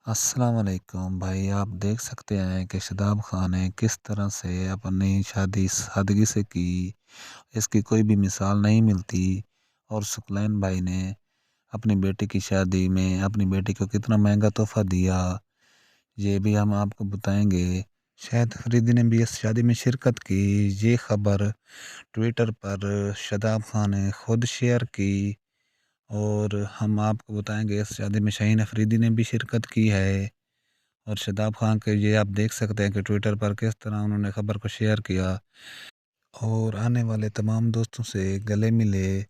السلام علیکم بھائی، آپ دیکھ سکتے ہیں کہ شاداب خان نے کس طرح سے اپنی شادی سادگی سے کی، اس کی کوئی بھی مثال نہیں ملتی۔ اور ثقلین بھائی نے اپنی بیٹی کی شادی میں اپنی بیٹی کو کتنا مہنگا تحفہ دیا، یہ بھی ہم آپ کو بتائیں گے۔ شاہد افریدی نے بھی اس شادی میں شرکت کی، یہ خبر ٹویٹر پر شاداب خان نے خود شیئر کی۔ اور ہم آپ کو بتائیں گے اس شادی میں شاہین افریدی نے بھی شرکت کی ہے۔ اور شاداب خان کے یہ آپ دیکھ سکتے ہیں کہ ٹویٹر پر کس طرح انہوں نے خبر کو شیئر کیا اور آنے والے تمام دوستوں سے گلے ملے۔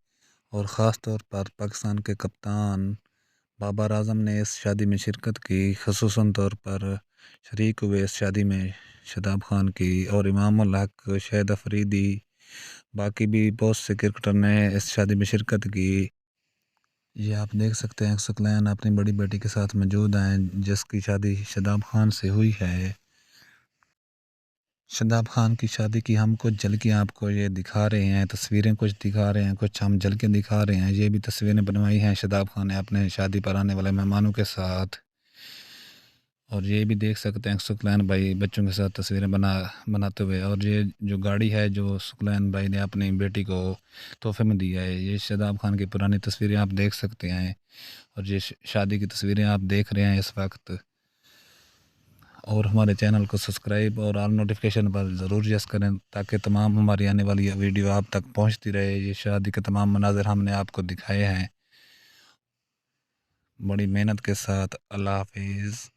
اور خاص طور پر پاکستان کے کپتان بابر اعظم نے اس شادی میں شرکت کی، خصوصاً طور پر شریک ہوئے اس شادی میں شاداب خان کی۔ اور امام الحق، شاہد افریدی، باقی بھی بہت سے کرکٹر نے اس شادی میں شرکت کی۔ یہ آپ دیکھ سکتے ہیں ثقلین اپنی بڑی بیٹی کے ساتھ موجود ہیں، جس کی شادی شاداب خان سے ہوئی ہے۔ شاداب خان کی شادی کی ہم کچھ جھلکیاں آپ کو یہ دکھا رہے ہیں، تصویریں کچھ دکھا رہے ہیں، کچھ ہم جھلکیں دکھا رہے ہیں۔ یہ بھی تصویریں بنوائی ہیں شاداب خان نے اپنے شادی پر آنے والے مہمانوں کے ساتھ۔ اور یہ بھی دیکھ سکتے ہیں ثقلین بھائی بچوں کے ساتھ تصویریں بناتے ہوئے۔ اور یہ جو گاڑی ہے جو ثقلین بھائی نے اپنی بیٹی کو تحفے میں دیا ہے، یہ شاداب خان کی پرانی تصویریں آپ دیکھ سکتے ہیں۔ اور یہ شادی کی تصویریں آپ دیکھ رہے ہیں اس وقت۔ اور ہمارے چینل کو سبسکرائب اور آل نوٹیفیکیشن پر ضرور یس کریں تاکہ تمام ہماری آنے والی ویڈیو آپ تک پہنچتی رہے۔ یہ شادی کے تمام مناظر ہم نے آپ کو دکھائے ہیں بڑی محنت کے ساتھ۔ اللہ حافظ۔